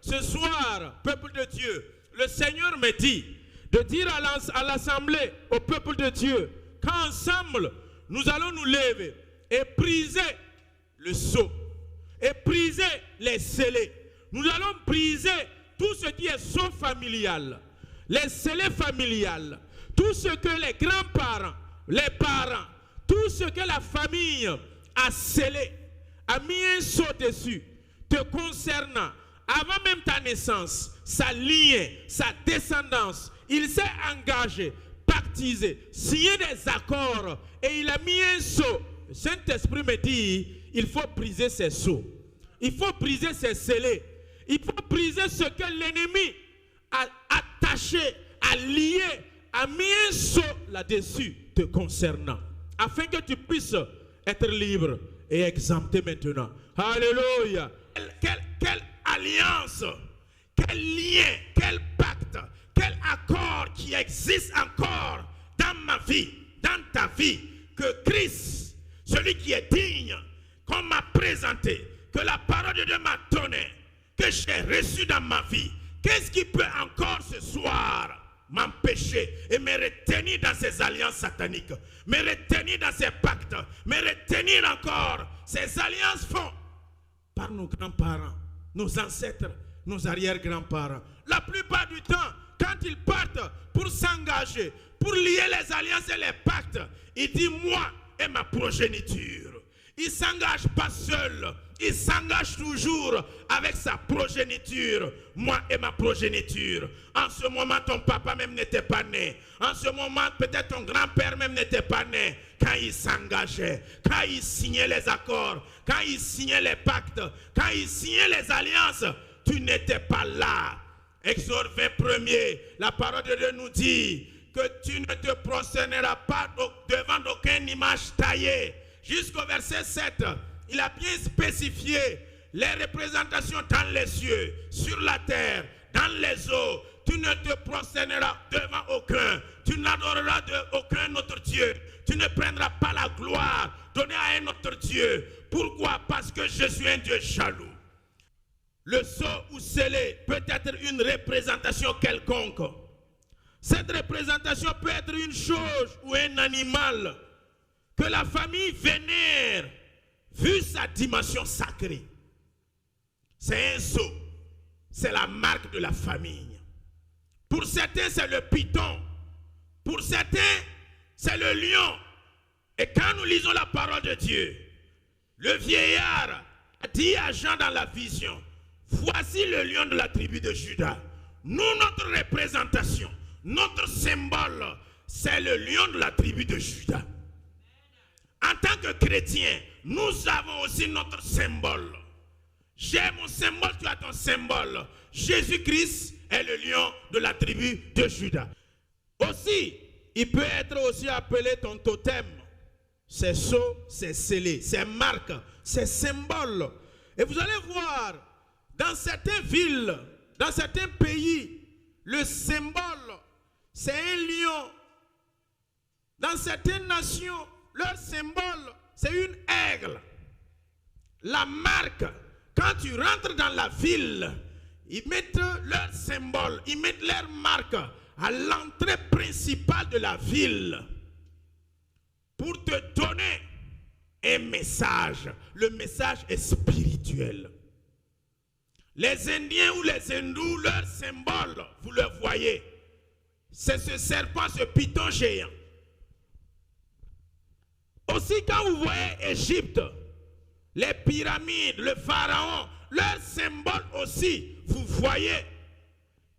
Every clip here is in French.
ce soir, peuple de Dieu, le Seigneur me dit de dire à l'assemblée, au peuple de Dieu, qu'ensemble, nous allons nous lever et briser le sceau, et briser les scellés. Nous allons briser tout ce qui est sceau familial, les scellés familiales, tout ce que les grands-parents, les parents, tout ce que la famille a scellé, a mis un sceau dessus, te concernant, avant même ta naissance, sa lignée, sa descendance, il s'est engagé, pactisé, signé des accords et il a mis un sceau. Le Saint-Esprit me dit, il faut briser ces sceaux. Il faut briser ces scellés. Il faut briser ce que l'ennemi a attaché, a lié, a mis un sceau là-dessus te concernant. Afin que tu puisses être libre et exempté maintenant. Alléluia. Quelle alliance, quel lien, quel pacte, quel accord qui existe encore dans ma vie, dans ta vie, que Christ, celui qui est digne, qu'on m'a présenté, que la parole de Dieu m'a donné, que j'ai reçu dans ma vie. Qu'est-ce qui peut encore ce soir m'empêcher et me retenir dans ces alliances sataniques, me retenir dans ces pactes, me retenir encore? Ces alliances font par nos grands-parents, nos ancêtres, nos arrière-grands-parents. La plupart du temps, quand ils partent pour s'engager, pour lier les alliances et les pactes, ils disent moi et ma progéniture. Il ne s'engage pas seul, il s'engage toujours avec sa progéniture. Moi et ma progéniture. En ce moment, ton papa même n'était pas né. En ce moment, peut-être ton grand-père même n'était pas né. Quand il s'engageait, quand il signait les accords, quand il signait les pactes, quand il signait les alliances, tu n'étais pas là. Exode 21, la parole de Dieu nous dit que tu ne te prosterneras pas devant aucune image taillée. Jusqu'au verset 7, il a bien spécifié les représentations dans les cieux, sur la terre, dans les eaux. Tu ne te prosterneras devant aucun. Tu n'adoreras aucun autre Dieu. Tu ne prendras pas la gloire donnée à un autre Dieu. Pourquoi? Parce que je suis un Dieu jaloux. Le sceau ou scellé peut être une représentation quelconque. Cette représentation peut être une chose ou un animal que la famille vénère vu sa dimension sacrée. C'est un sceau. C'est la marque de la famille. Pour certains, c'est le python. Pour certains, c'est le lion. Et quand nous lisons la parole de Dieu, le vieillard a dit à Jean dans la vision, voici le lion de la tribu de Juda. Nous, notre représentation, notre symbole, c'est le lion de la tribu de Juda. En tant que chrétien, nous avons aussi notre symbole. J'ai mon symbole, tu as ton symbole. Jésus-Christ est le lion de la tribu de Juda. Aussi, il peut être aussi appelé ton totem. C'est sceau, c'est scellé, c'est marque, c'est symbole. Et vous allez voir, dans certaines villes, dans certains pays, le symbole, c'est un lion. Dans certaines nations, leur symbole, c'est une aigle. La marque, quand tu rentres dans la ville, ils mettent leur symbole, ils mettent leur marque à l'entrée principale de la ville pour te donner un message. Le message est spirituel. Les Indiens ou les Hindous, leur symbole, vous le voyez, c'est ce serpent, ce python géant. Aussi, quand vous voyez Égypte, les pyramides, le pharaon, leur symbole aussi, vous voyez,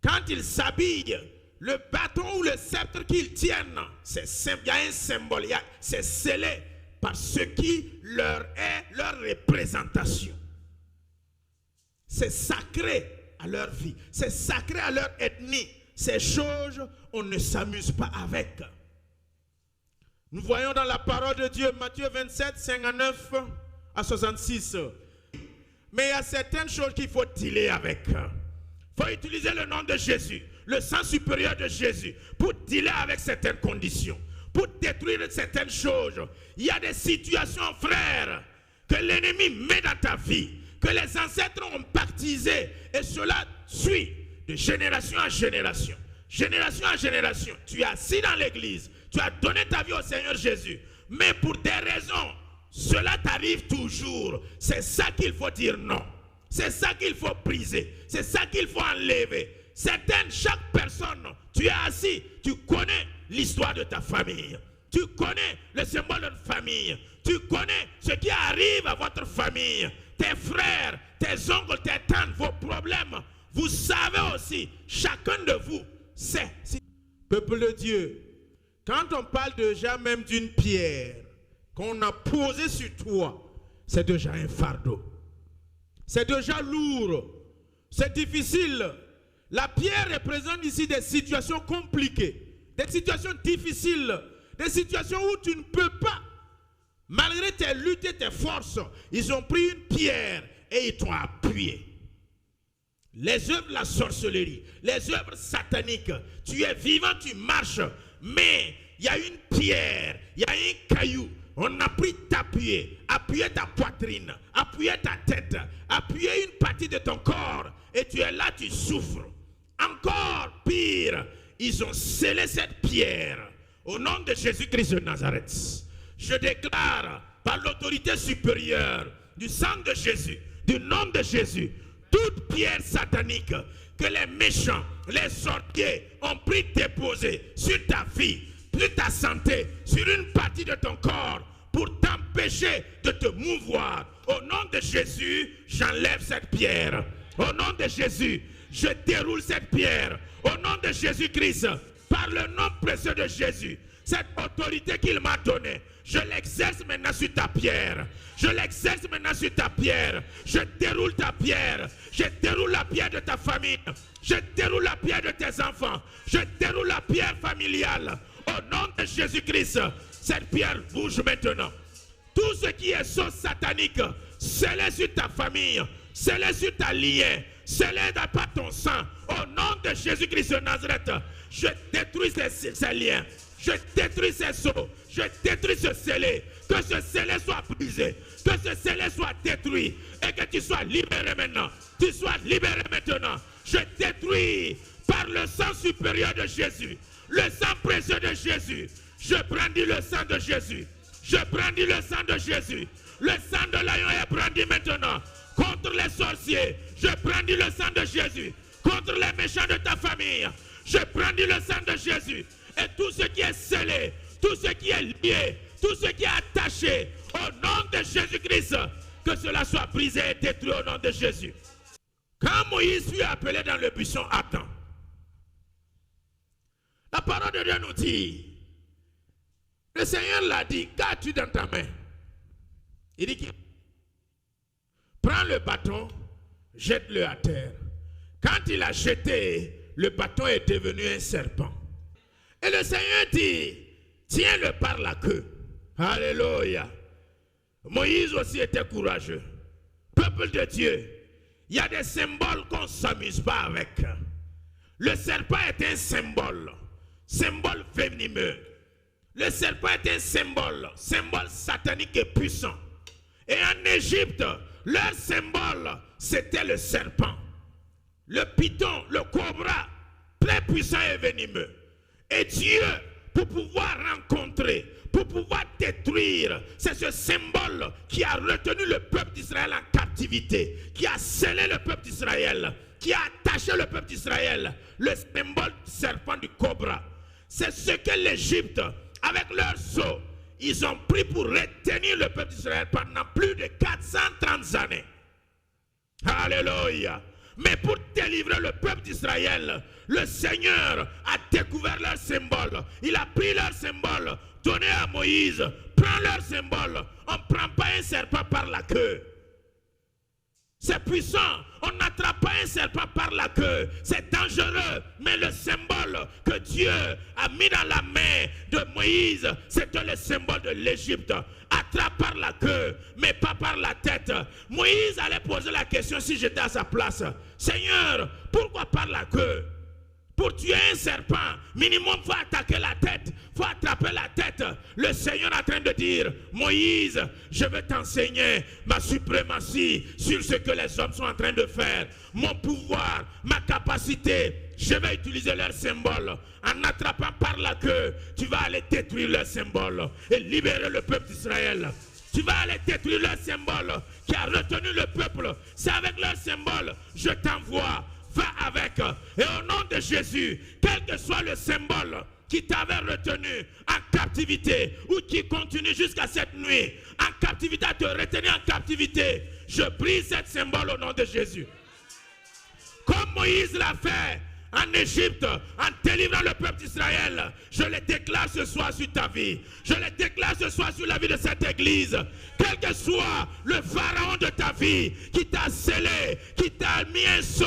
quand ils s'habillent, le bâton ou le sceptre qu'ils tiennent, il y a un symbole, c'est scellé par ce qui leur est leur représentation. C'est sacré à leur vie, c'est sacré à leur ethnie. Ces choses, on ne s'amuse pas avec. Nous voyons dans la parole de Dieu, Matthieu 27, 59 à 66. Mais il y a certaines choses qu'il faut dealer avec. Il faut utiliser le nom de Jésus, le sang supérieur de Jésus, pour dealer avec certaines conditions, pour détruire certaines choses. Il y a des situations, frères, que l'ennemi met dans ta vie, que les ancêtres ont baptisé. Et cela suit de génération en génération. Génération en génération. Tu es assis dans l'église. Tu as donné ta vie au Seigneur Jésus. Mais pour des raisons, cela t'arrive toujours. C'est ça qu'il faut dire non. C'est ça qu'il faut briser. C'est ça qu'il faut enlever. Certaines, chaque personne, tu es assis, tu connais l'histoire de ta famille. Tu connais le symbole de ta famille. Tu connais ce qui arrive à votre famille. Tes frères, tes oncles, tes tantes, vos problèmes. Vous savez aussi, chacun de vous sait. Peuple de Dieu, quand on parle déjà même d'une pierre qu'on a posée sur toi, c'est déjà un fardeau. C'est déjà lourd. C'est difficile. La pierre représente ici des situations compliquées, des situations difficiles, des situations où tu ne peux pas. Malgré tes luttes et tes forces, ils ont pris une pierre et ils t'ont appuyé. Les œuvres de la sorcellerie, les œuvres sataniques, tu es vivant, tu marches, mais il y a une pierre, il y a un caillou. On a pris t'appuyer, appuyer ta poitrine, appuyer ta tête, appuyer une partie de ton corps, et tu es là, tu souffres. Encore pire, ils ont scellé cette pierre au nom de Jésus-Christ de Nazareth. Je déclare par l'autorité supérieure du sang de Jésus, du nom de Jésus, toute pierre satanique que les méchants, les sorciers ont pris déposée sur ta vie, sur ta santé, sur une partie de ton corps, pour t'empêcher de te mouvoir. Au nom de Jésus, j'enlève cette pierre. Au nom de Jésus, je déroule cette pierre. Au nom de Jésus-Christ, par le nom précieux de Jésus, cette autorité qu'il m'a donnée, je l'exerce maintenant sur ta pierre. Je l'exerce maintenant sur ta pierre. Je déroule ta pierre. Je déroule la pierre de ta famille. Je déroule la pierre de tes enfants. Je déroule la pierre familiale. Au nom de Jésus-Christ, cette pierre bouge maintenant. Tout ce qui est sauce satanique, scellé sur ta famille, scellé sur ta lignée, scellé par ton sang. Au nom de Jésus-Christ de Nazareth, je détruis ces liens. Je détruis ces sceaux. Je détruis ce scellé. Que ce scellé soit brisé. Que ce scellé soit détruit. Et que tu sois libéré maintenant. Tu sois libéré maintenant. Je détruis par le sang supérieur de Jésus. Le sang précieux de Jésus. Je brandis le sang de Jésus. Je brandis le sang de Jésus. Le sang de l'agneau est brandi maintenant. Contre les sorciers. Je brandis le sang de Jésus. Contre les méchants de ta famille. Je brandis le sang de Jésus. Et tout ce qui est scellé, tout ce qui est lié, tout ce qui est attaché, au nom de Jésus-Christ, que cela soit brisé et détruit au nom de Jésus. Quand Moïse fut appelé dans le buisson Adam, la parole de Dieu nous dit, le Seigneur l'a dit, qu'as-tu dans ta main? Il dit, prends le bâton, jette-le à terre. Quand il a jeté, le bâton est devenu un serpent. Et le Seigneur dit, tiens-le par la queue. Alléluia. Moïse aussi était courageux. Peuple de Dieu, il y a des symboles qu'on ne s'amuse pas avec. Le serpent est un symbole venimeux. Le serpent est un symbole satanique et puissant. Et en Égypte, leur symbole, c'était le serpent. Le python, le cobra, très puissant et venimeux. Et Dieu, pour pouvoir rencontrer, pour pouvoir détruire, c'est ce symbole qui a retenu le peuple d'Israël en captivité, qui a scellé le peuple d'Israël, qui a attaché le peuple d'Israël, le symbole du serpent du cobra. C'est ce que l'Égypte, avec leur sceau, ils ont pris pour retenir le peuple d'Israël pendant plus de 430 années. Alléluia. Mais pour délivrer le peuple d'Israël, le Seigneur a découvert leur symbole. Il a pris leur symbole, donné à Moïse. Prends leur symbole. On ne prend pas un serpent par la queue. C'est puissant. On n'attrape pas un serpent par la queue. C'est dangereux. Mais le symbole que Dieu a mis dans la main de Moïse, c'était le symbole de l'Égypte. Attrape par la queue, mais pas par la tête. Moïse allait poser la question si j'étais à sa place. Seigneur, pourquoi par la queue? pour tuer un serpent, minimum, il faut attaquer la tête, il faut attraper la tête. Le Seigneur est en train de dire, Moïse, je vais t'enseigner ma suprématie sur ce que les hommes sont en train de faire. Mon pouvoir, ma capacité, je vais utiliser leurs symboles. En attrapant par la queue, tu vas aller détruire leurs symboles et libérer le peuple d'Israël. Tu vas aller détruire leur symbole qui a retenu le peuple. C'est avec leur symbole, je t'envoie. Va avec. Et au nom de Jésus, quel que soit le symbole qui t'avait retenu en captivité ou qui continue jusqu'à cette nuit en captivité, à te retenir en captivité, je brise cette symbole au nom de Jésus. Comme Moïse l'a fait en Égypte, en délivrant le peuple d'Israël, je le déclare ce soir sur ta vie. Je le déclare ce soir sur la vie de cette église. Quel que soit le pharaon de ta vie qui t'a scellé, qui t'a mis un sceau,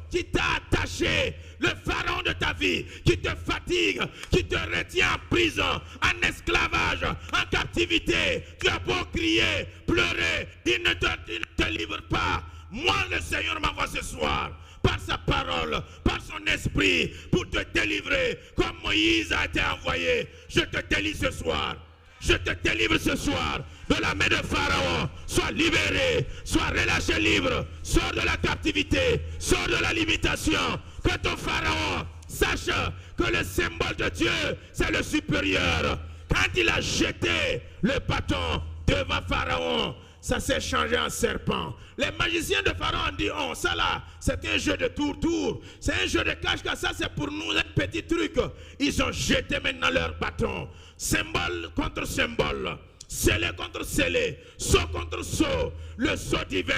qui t'a attaché, le pharaon de ta vie qui te fatigue, qui te retient en prison, en esclavage, en captivité, tu as beau crier, pleurer, il ne te livre pas. Moi, le Seigneur m'envoie ce soir par sa parole, par son esprit, pour te délivrer, comme Moïse a été envoyé. Je te délivre ce soir. Je te délivre ce soir de la main de Pharaon. Sois libéré, sois relâché libre. Sors de la captivité, sors de la limitation. Que ton Pharaon sache que le symbole de Dieu, c'est le supérieur. Quand il a jeté le bâton devant Pharaon, ça s'est changé en serpent. Les magiciens de Pharaon ont dit, oh, ça là, c'est un jeu de tour-tour. C'est un jeu de cache-cache, ça c'est pour nous un petit truc. Ils ont jeté maintenant leur bâton. Symbole contre symbole. Scellé contre scellé. Sceau contre sceau. Le sceau divin.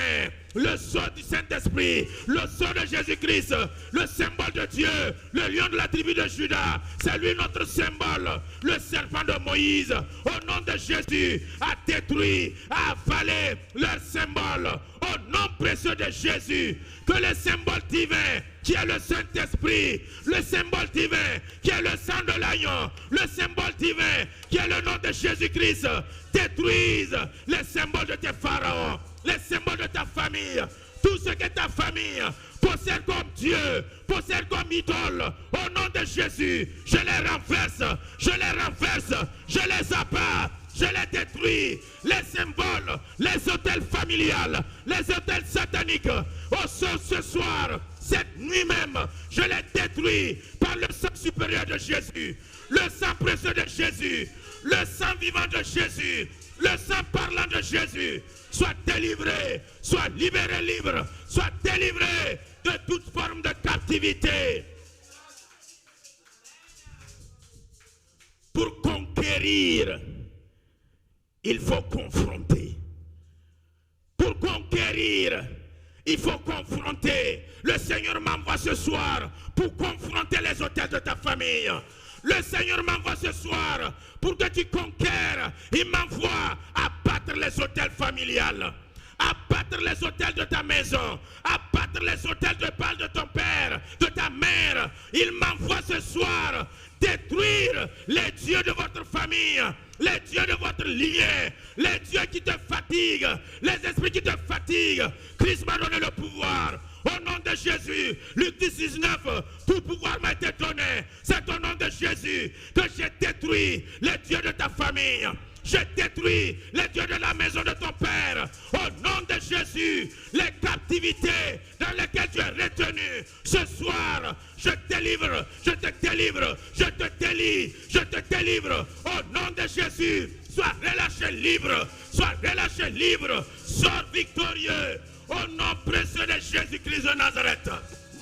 Le sceau du Saint-Esprit. Le sceau de Jésus-Christ. Le symbole de Dieu. Le lion de la tribu de Juda. C'est lui notre symbole. Le serpent de Moïse, au nom de Jésus, a détruit, a avalé leur symbole. Au nom précieux de Jésus, que le symbole divin qui est le Saint-Esprit, le symbole divin qui est le sang de l'agneau, le symbole divin qui est le nom de Jésus-Christ, détruise les symboles de tes pharaons, les symboles de ta famille, tout ce que ta famille possède comme Dieu, possède comme idole. Au nom de Jésus, je les renverse, je les renverse, je les abats. Je les détruis, les symboles, les hôtels familiales, les hôtels sataniques. Au ce soir, cette nuit même, je les détruis par le sang supérieur de Jésus, le sang précieux de Jésus, le sang vivant de Jésus, le sang parlant de Jésus. Sois délivré, sois libéré libre, sois délivré de toute forme de captivité. Pour conquérir, il faut confronter. Pour conquérir, il faut confronter. Le Seigneur m'envoie ce soir pour confronter les hôtels de ta famille. Le Seigneur m'envoie ce soir pour que tu conquères. Il m'envoie à battre les hôtels familiales, à battre les hôtels de ta maison, à battre les hôtels de Baal de ton père, de ta mère. Il m'envoie ce soir détruire les dieux de votre famille, les dieux de votre lignée, les dieux qui te fatiguent, les esprits qui te fatiguent. Christ m'a donné le pouvoir. Au nom de Jésus, Luc 19, tout pouvoir m'a été donné. C'est au nom de Jésus que j'ai détruit les dieux de ta famille. J'ai détruit les dieux de la maison de ton père. Au nom de Jésus, les captivités dans lesquelles tu es retenu. Ce soir, je te délivre, je te délivre, je te délie, je te délivre. Au nom de Jésus, sois relâché libre, sois relâché libre. Sors victorieux. Au nom précieux de Jésus-Christ de Nazareth.